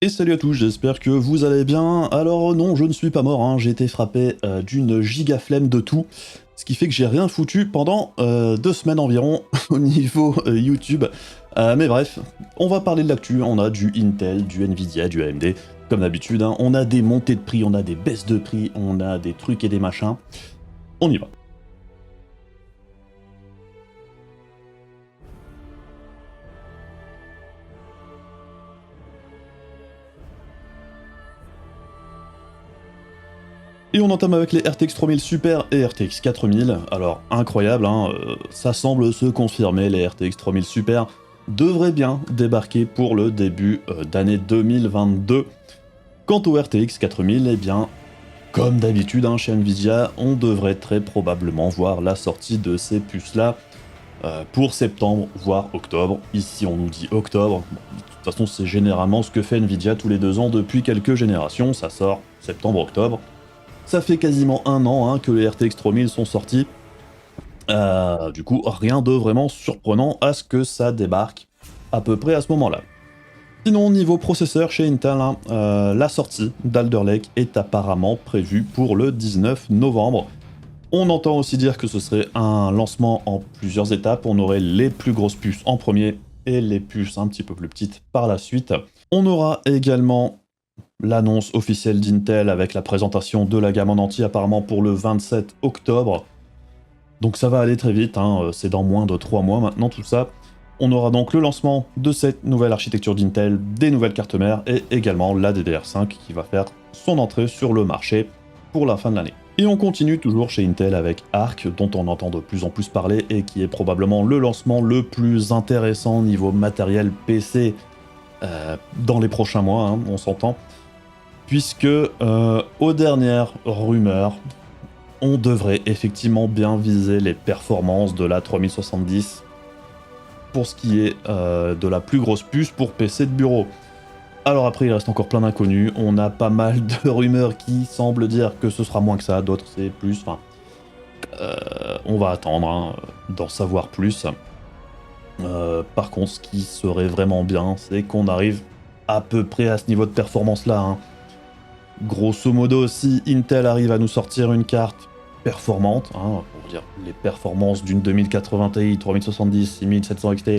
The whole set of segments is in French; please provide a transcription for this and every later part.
Et salut à tous, j'espère que vous allez bien. Alors non, je ne suis pas mort, hein. J'ai été frappé d'une giga flemme de tout, ce qui fait que j'ai rien foutu pendant 2 semaines environ au niveau YouTube. Mais bref, on va parler de l'actu, on a du Intel, du Nvidia, du AMD, comme d'habitude, hein. On a des montées de prix, on a des baisses de prix, on a des trucs et des machins. On y va. Et on entame avec les RTX 3000 Super et RTX 4000. Alors, incroyable, hein, ça semble se confirmer, les RTX 3000 Super devraient bien débarquer pour le début d'année 2022. Quant au RTX 4000, eh bien, comme d'habitude hein, chez Nvidia, on devrait très probablement voir la sortie de ces puces-là pour septembre, voire octobre. Ici, on nous dit octobre. Bon, de toute façon, c'est généralement ce que fait Nvidia tous les 2 ans depuis quelques générations. Ça sort septembre-octobre. Ça fait quasiment un an hein, que les RTX 3000 sont sortis. Du coup, rien de vraiment surprenant à ce que ça débarque à peu près à ce moment-là. Sinon, niveau processeur chez Intel, hein, la sortie d'Alder Lake est apparemment prévue pour le 19 novembre. On entend aussi dire que ce serait un lancement en plusieurs étapes. On aurait les plus grosses puces en premier et les puces un petit peu plus petites par la suite. On aura également l'annonce officielle d'Intel avec la présentation de la gamme en entier apparemment pour le 27 octobre. Donc ça va aller très vite, hein, c'est dans moins de 3 mois maintenant tout ça. On aura donc le lancement de cette nouvelle architecture d'Intel, des nouvelles cartes mères et également la DDR5 qui va faire son entrée sur le marché pour la fin de l'année. Et on continue toujours chez Intel avec Arc, dont on entend de plus en plus parler et qui est probablement le lancement le plus intéressant niveau matériel PC dans les prochains mois, hein, on s'entend. Puisque, aux dernières rumeurs, on devrait effectivement bien viser les performances de la 3070 pour ce qui est de la plus grosse puce pour PC de bureau. Alors après, il reste encore plein d'inconnus. On a pas mal de rumeurs qui semblent dire que ce sera moins que ça, d'autres c'est plus. Enfin, on va attendre hein, d'en savoir plus. Par contre, ce qui serait vraiment bien, c'est qu'on arrive à peu près à ce niveau de performance-là. Hein. Grosso modo, si Intel arrive à nous sortir une carte performante, hein, pour dire les performances d'une 2080 Ti, 3070, 6700 XT,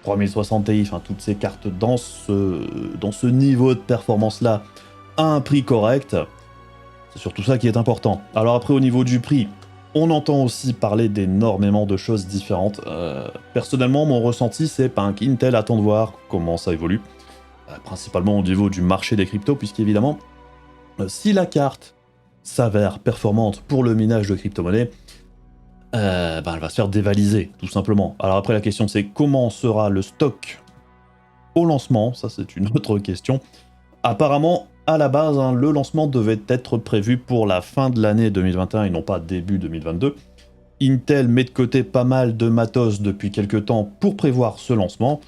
3060 Ti, enfin toutes ces cartes dans ce niveau de performance-là, à un prix correct, c'est surtout ça qui est important. Alors après, au niveau du prix, on entend aussi parler d'énormément de choses différentes. Personnellement, mon ressenti, c'est qu'Intel attend de voir comment ça évolue, principalement au niveau du marché des cryptos, puisqu'évidemment, si la carte s'avère performante pour le minage de crypto-monnaies, elle va se faire dévaliser, tout simplement. Alors après, la question c'est comment sera le stock au lancement, ça c'est une autre question. Apparemment, à la base, hein, le lancement devait être prévu pour la fin de l'année 2021 et non pas début 2022. Intel met de côté pas mal de matos depuis quelques temps pour prévoir ce lancement,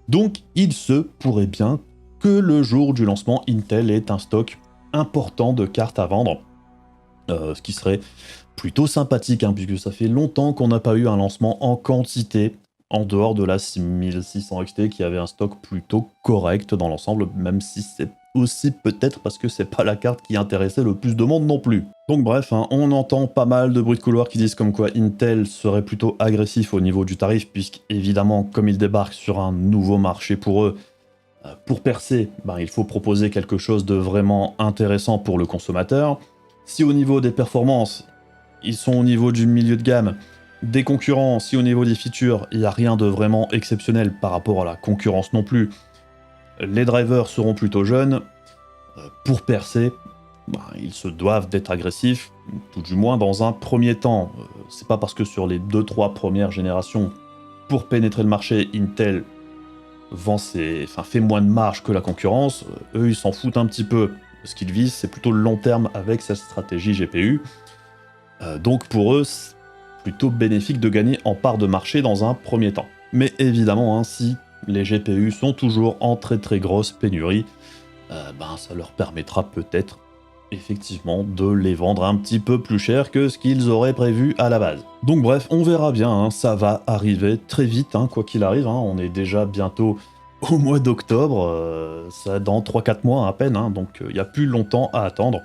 donc il se pourrait bien que le jour du lancement, Intel ait un stock important de cartes à vendre, ce qui serait plutôt sympathique, hein, puisque ça fait longtemps qu'on n'a pas eu un lancement en quantité, en dehors de la 6600 XT qui avait un stock plutôt correct dans l'ensemble, même si c'est aussi peut-être parce que c'est pas la carte qui intéressait le plus de monde non plus. Donc bref, hein, on entend pas mal de bruits de couloir qui disent comme quoi Intel serait plutôt agressif au niveau du tarif, puisqu'évidemment, comme ils débarquent sur un nouveau marché pour eux, pour percer, il faut proposer quelque chose de vraiment intéressant pour le consommateur. Si au niveau des performances, ils sont au niveau du milieu de gamme, des concurrents, si au niveau des features, il n'y a rien de vraiment exceptionnel par rapport à la concurrence non plus, les drivers seront plutôt jeunes. Pour percer, ils se doivent d'être agressifs, tout du moins dans un premier temps. C'est pas parce que sur les 2-3 premières générations, pour pénétrer le marché, Intel fait moins de marge que la concurrence, eux ils s'en foutent un petit peu. Ce qu'ils visent, c'est plutôt le long terme avec sa stratégie GPU. Donc pour eux, c'est plutôt bénéfique de gagner en part de marché dans un premier temps. Mais évidemment, hein, si les GPU sont toujours en très très grosse pénurie, ça leur permettra peut-être effectivement de les vendre un petit peu plus cher que ce qu'ils auraient prévu à la base. Donc bref, on verra bien, hein, ça va arriver très vite, hein, quoi qu'il arrive, hein, on est déjà bientôt au mois d'octobre, ça dans 3-4 mois à peine, hein, donc il n'y a plus longtemps à attendre.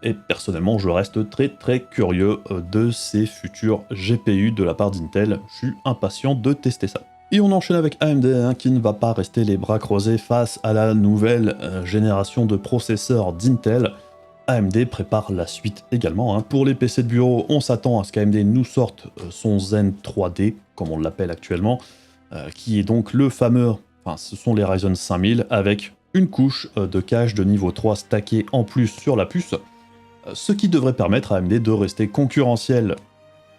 Et personnellement, je reste très très curieux de ces futurs GPU de la part d'Intel. Je suis impatient de tester ça. Et on enchaîne avec AMD, hein, qui ne va pas rester les bras croisés face à la nouvelle génération de processeurs d'Intel. AMD prépare la suite également, hein. Pour les PC de bureau, on s'attend à ce qu'AMD nous sorte son Zen 3D, comme on l'appelle actuellement, qui est donc le fameux, enfin ce sont les Ryzen 5000 avec une couche de cache de niveau 3 stackée en plus sur la puce, ce qui devrait permettre à AMD de rester concurrentiel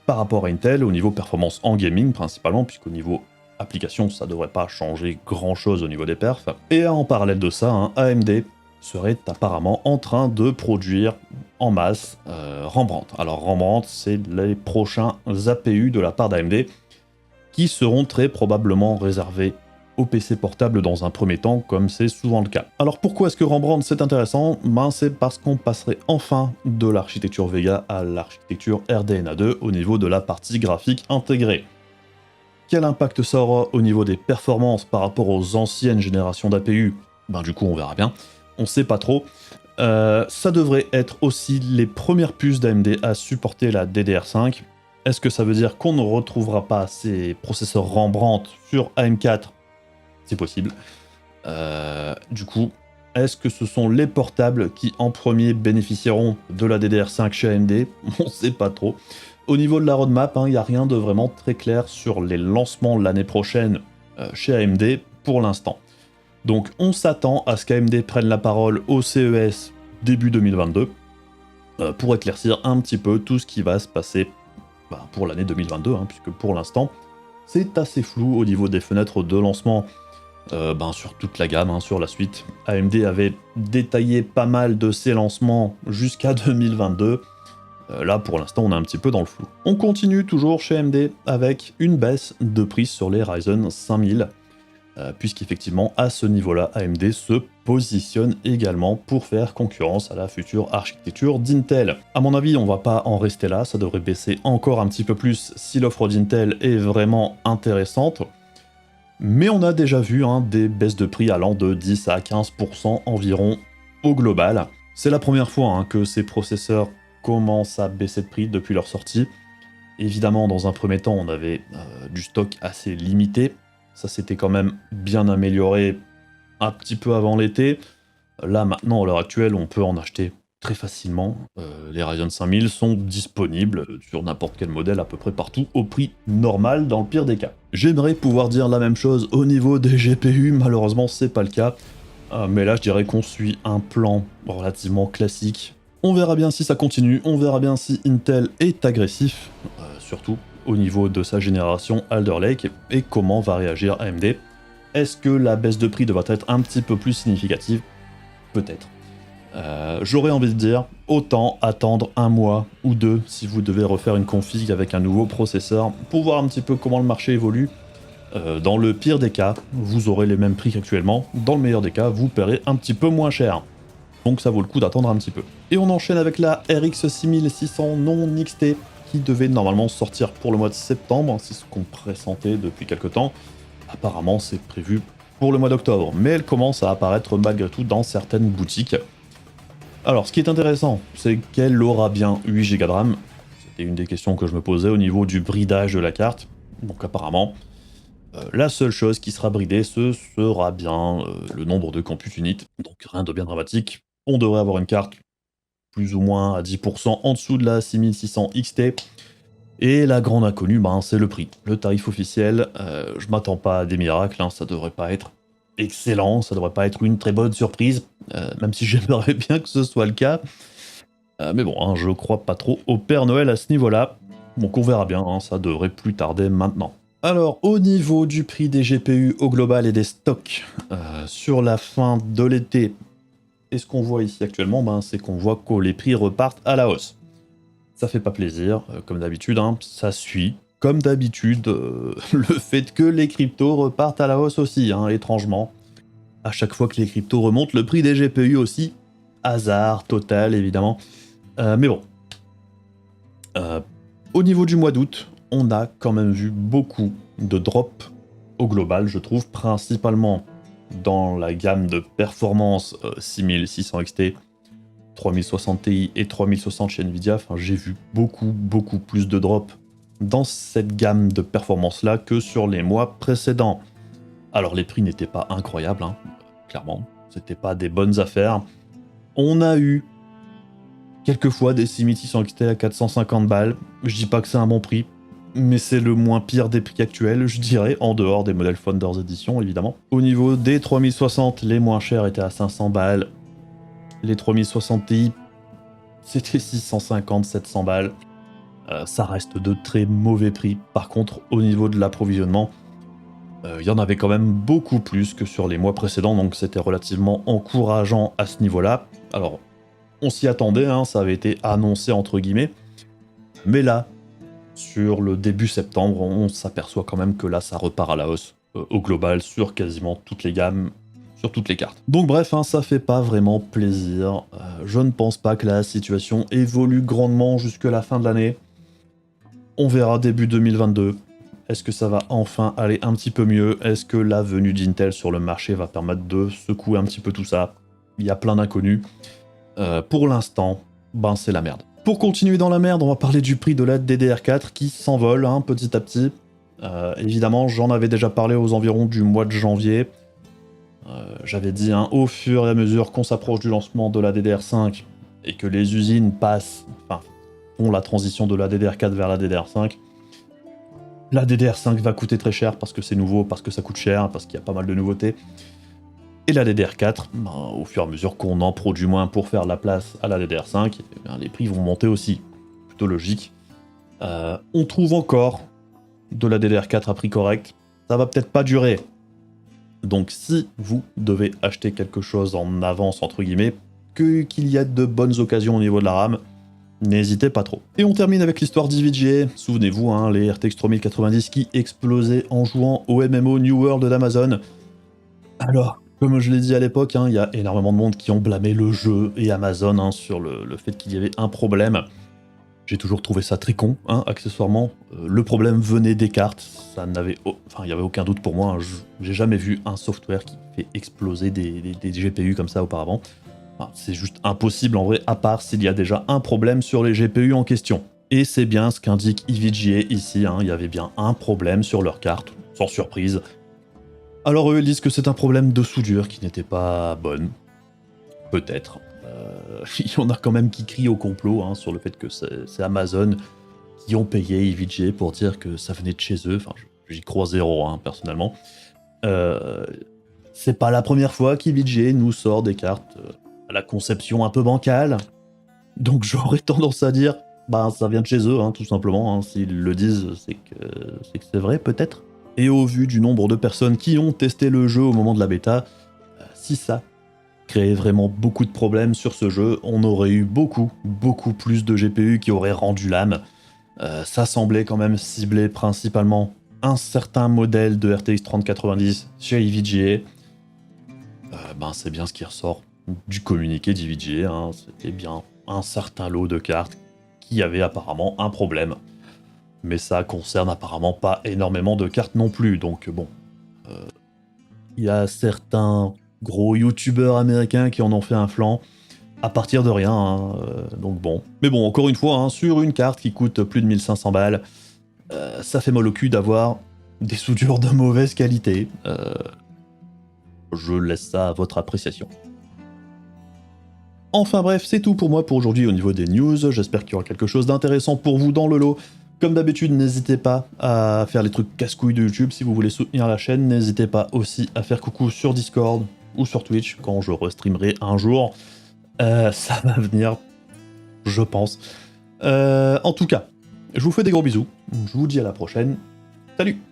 par rapport à Intel au niveau performance en gaming principalement, puisqu'au niveau application ça devrait pas changer grand chose au niveau des perfs. Et en parallèle de ça, hein, AMD serait apparemment en train de produire en masse Rembrandt. Alors Rembrandt, c'est les prochains APU de la part d'AMD qui seront très probablement réservés aux PC portables dans un premier temps, comme c'est souvent le cas. Alors pourquoi est-ce que Rembrandt c'est intéressant? C'est parce qu'on passerait enfin de l'architecture Vega à l'architecture RDNA2 au niveau de la partie graphique intégrée. Quel impact ça aura au niveau des performances par rapport aux anciennes générations d'APU? Du coup on verra bien, on sait pas trop. Ça devrait être aussi les premières puces d'AMD à supporter la DDR5. Est-ce que ça veut dire qu'on ne retrouvera pas ces processeurs Rembrandt sur AM4? C'est possible. Du coup, est-ce que ce sont les portables qui en premier bénéficieront de la DDR5 chez AMD? On sait pas trop. Au niveau de la roadmap, il n'y a rien de vraiment très clair sur les lancements l'année prochaine chez AMD pour l'instant. Donc on s'attend à ce qu'AMD prenne la parole au CES début 2022 pour éclaircir un petit peu tout ce qui va se passer pour l'année 2022, hein, puisque pour l'instant c'est assez flou au niveau des fenêtres de lancement sur toute la gamme, hein, sur la suite. AMD avait détaillé pas mal de ses lancements jusqu'à 2022. Là pour l'instant on est un petit peu dans le flou. On continue toujours chez AMD avec une baisse de prix sur les Ryzen 5000. Puisqu'effectivement, à ce niveau-là, AMD se positionne également pour faire concurrence à la future architecture d'Intel. A mon avis, on va pas en rester là, ça devrait baisser encore un petit peu plus si l'offre d'Intel est vraiment intéressante. Mais on a déjà vu des baisses de prix allant de 10 à 15% environ au global. C'est la première fois que ces processeurs commencent à baisser de prix depuis leur sortie. Évidemment, dans un premier temps, on avait du stock assez limité. Ça s'était quand même bien amélioré un petit peu avant l'été. Là, maintenant, à l'heure actuelle, on peut en acheter très facilement. Les Ryzen 5000 sont disponibles sur n'importe quel modèle à peu près partout au prix normal dans le pire des cas. J'aimerais pouvoir dire la même chose au niveau des GPU, malheureusement c'est pas le cas. Mais là je dirais qu'on suit un plan relativement classique. On verra bien si ça continue, on verra bien si Intel est agressif, surtout au niveau de sa génération Alder Lake, et comment va réagir AMD. Est-ce que la baisse de prix devra être un petit peu plus significative? Peut-être. J'aurais envie de dire, autant attendre un mois ou deux si vous devez refaire une config avec un nouveau processeur pour voir un petit peu comment le marché évolue. Dans le pire des cas, vous aurez les mêmes prix qu'actuellement. Dans le meilleur des cas, vous paierez un petit peu moins cher. Donc ça vaut le coup d'attendre un petit peu. Et on enchaîne avec la RX 6600 non XT qui devait normalement sortir pour le mois de septembre, c'est ce qu'on pressentait depuis quelques temps. Apparemment c'est prévu pour le mois d'octobre, mais elle commence à apparaître malgré tout dans certaines boutiques. Alors ce qui est intéressant, c'est qu'elle aura bien 8 Go de RAM. C'était une des questions que je me posais au niveau du bridage de la carte. Donc apparemment, la seule chose qui sera bridée, ce sera bien le nombre de compute units. Donc rien de bien dramatique. On devrait avoir une carte plus ou moins à 10% en dessous de la 6600 XT. Et la grande inconnue, c'est le prix. Le tarif officiel, je m'attends pas à des miracles, ça devrait pas être excellent, ça devrait pas être une très bonne surprise, même si j'aimerais bien que ce soit le cas. Mais bon, je crois pas trop au Père Noël à ce niveau-là. Donc on verra bien, ça devrait plus tarder maintenant. Alors, au niveau du prix des GPU au global et des stocks, sur la fin de l'été, et ce qu'on voit ici actuellement, c'est qu'on voit que les prix repartent à la hausse. Ça fait pas plaisir, comme d'habitude, ça suit, comme d'habitude, le fait que les cryptos repartent à la hausse aussi, étrangement. À chaque fois que les cryptos remontent, le prix des GPU aussi. Hasard total, évidemment. Mais bon. Au niveau du mois d'août, on a quand même vu beaucoup de drops au global, je trouve, principalement dans la gamme de performance 6600 XT, 3060 Ti et 3060 chez Nvidia, enfin, j'ai vu beaucoup plus de drops dans cette gamme de performance là que sur les mois précédents. Alors les prix n'étaient pas incroyables, hein, clairement, c'était pas des bonnes affaires. On a eu quelquefois des 6600 XT à 450 balles, je dis pas que c'est un bon prix, mais c'est le moins pire des prix actuels, je dirais, en dehors des modèles Founders Edition, évidemment. Au niveau des 3060, les moins chers étaient à 500 balles. Les 3060 Ti, c'était 650-700 balles. Ça reste de très mauvais prix. Par contre, au niveau de l'approvisionnement, il y en avait quand même beaucoup plus que sur les mois précédents, donc c'était relativement encourageant à ce niveau-là. Alors, on s'y attendait, hein, ça avait été annoncé entre guillemets, mais là, sur le début septembre, on s'aperçoit quand même que là, ça repart à la hausse au global sur quasiment toutes les gammes, sur toutes les cartes. Donc bref, hein, ça fait pas vraiment plaisir. Je ne pense pas que la situation évolue grandement jusque la fin de l'année. On verra début 2022. Est-ce que ça va enfin aller un petit peu mieux? Est-ce que la venue d'Intel sur le marché va permettre de secouer un petit peu tout ça? Il y a plein d'inconnus. Pour l'instant, ben c'est la merde. Pour continuer dans la merde, on va parler du prix de la DDR4 qui s'envole hein, petit à petit. Évidemment, j'en avais déjà parlé aux environs du mois de janvier. J'avais dit hein, au fur et à mesure qu'on s'approche du lancement de la DDR5 et que les usines font la transition de la DDR4 vers la DDR5, la DDR5 va coûter très cher parce que c'est nouveau, parce que ça coûte cher, parce qu'il y a pas mal de nouveautés. Et la DDR4, ben, au fur et à mesure qu'on en produit moins pour faire la place à la DDR5, ben, les prix vont monter aussi. Plutôt logique. On trouve encore de la DDR4 à prix correct. Ça va peut-être pas durer. Donc si vous devez acheter quelque chose en avance, entre guillemets, qu'il y a de bonnes occasions au niveau de la RAM, n'hésitez pas trop. Et on termine avec l'histoire d'EVGA. Souvenez-vous, hein, les RTX 3090 qui explosaient en jouant au MMO New World d'Amazon. Alors, comme je l'ai dit à l'époque, hein, il y a énormément de monde qui ont blâmé le jeu et Amazon hein, sur le fait qu'il y avait un problème. J'ai toujours trouvé ça très con, hein, accessoirement. Le problème venait des cartes, il n'y avait aucun doute pour moi. Hein, j'ai jamais vu un software qui fait exploser des GPU comme ça auparavant. Enfin, c'est juste impossible en vrai, à part s'il y a déjà un problème sur les GPU en question. Et c'est bien ce qu'indique EVGA ici, hein, il y avait bien un problème sur leur carte, sans surprise. Alors eux ils disent que c'est un problème de soudure qui n'était pas bonne. Peut-être. Il y en a quand même qui crient au complot hein, sur le fait que c'est Amazon qui ont payé EVGA pour dire que ça venait de chez eux. Enfin, j'y crois zéro, hein, personnellement. C'est pas la première fois qu'EVGA nous sort des cartes à la conception un peu bancale. Donc j'aurais tendance à dire, bah ça vient de chez eux, hein, tout simplement. Hein. S'ils le disent, c'est que c'est vrai, peut-être. Et au vu du nombre de personnes qui ont testé le jeu au moment de la bêta, si ça créait vraiment beaucoup de problèmes sur ce jeu, on aurait eu beaucoup plus de GPU qui auraient rendu l'âme. Ça semblait quand même cibler principalement un certain modèle de RTX 3090 chez EVGA. Ben c'est bien ce qui ressort du communiqué d'EVGA, hein. C'était bien un certain lot de cartes qui avait apparemment un problème. Mais ça concerne apparemment pas énormément de cartes non plus, donc bon. Il y a certains gros youtubeurs américains qui en ont fait un flanc à partir de rien, hein, donc bon. Mais bon, encore une fois, hein, sur une carte qui coûte plus de 1500 balles, ça fait mal au cul d'avoir des soudures de mauvaise qualité. Je laisse ça à votre appréciation. Enfin bref, c'est tout pour moi pour aujourd'hui au niveau des news. J'espère qu'il y aura quelque chose d'intéressant pour vous dans le lot. Comme d'habitude, n'hésitez pas à faire les trucs casse-couilles de YouTube si vous voulez soutenir la chaîne. N'hésitez pas aussi à faire coucou sur Discord ou sur Twitch quand je restreamerai un jour. Ça va venir, je pense. En tout cas, je vous fais des gros bisous. Je vous dis à la prochaine. Salut!